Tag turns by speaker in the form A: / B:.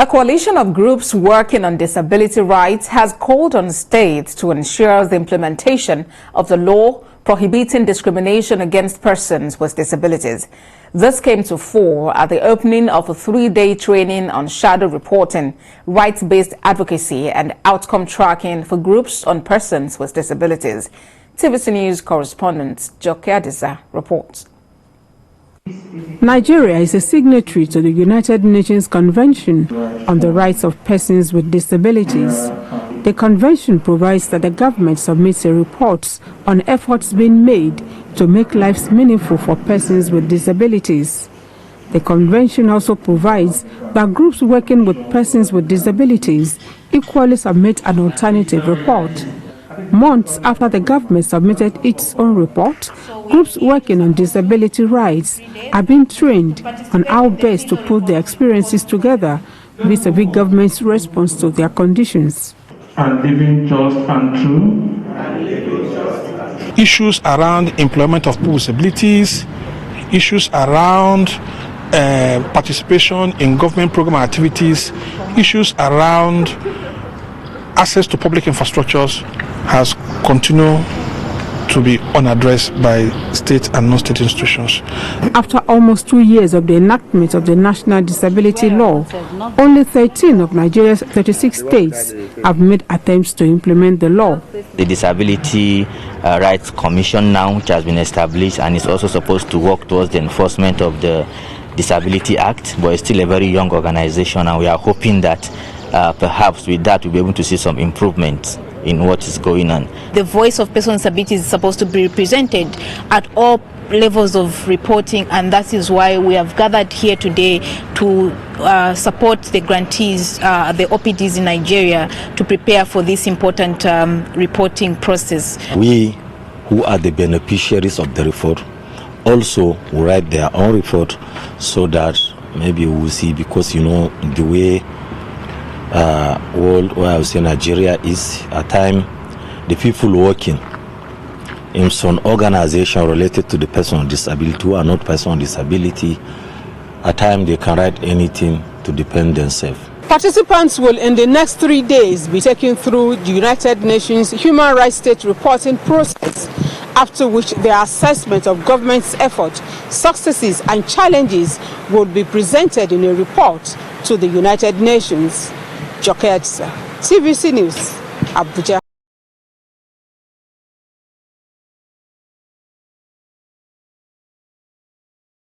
A: A coalition of groups working on disability rights has called on states to ensure the implementation of the law prohibiting discrimination against persons with disabilities. This came to fore at the opening of a 3-day training on shadow reporting, rights-based advocacy and outcome tracking for groups on persons with disabilities. TVC News correspondent Joke Adisa reports.
B: Nigeria is a signatory to the United Nations Convention on the Rights of Persons with Disabilities. The convention provides that the government submits a report on efforts being made to make lives meaningful for persons with disabilities. The convention also provides that groups working with persons with disabilities equally submit an alternative report. Months after the government submitted its own report, groups working on disability rights are being trained on how best to put their experiences together vis-a-vis government's response to their conditions.
C: And living just and true.
D: Issues around employment of people with disabilities, issues around participation in government program activities, issues around access to public infrastructures has continued to be unaddressed by state and non-state institutions.
B: After almost 2 years of the enactment of the National Disability Law, only 13 of Nigeria's 36 states have made attempts to implement the law.
E: The Disability Rights Commission now, which has been established and is also supposed to work towards the enforcement of the Disability Act, but it's still a very young organization, and we are hoping that perhaps with that we'll be able to see some improvements in what is going on.
F: The voice of persons with disabilities is supposed to be represented at all levels of reporting, and that is why we have gathered here today to support the grantees, the OPDs in Nigeria, to prepare for this important reporting process.
G: We who are the beneficiaries of the report also will write their own report, so that maybe we will see, because you know the way world, where I would say Nigeria is, at time the people working in some organization related to the person with disability who are not person with disability, at time they can write anything to defend themselves.
B: Participants will in the next 3 days be taken through the United Nations Human Rights State reporting process, after which their assessment of government's efforts, successes and challenges will be presented in a report to the United Nations. Joke Adisa, TVC News, Abuja.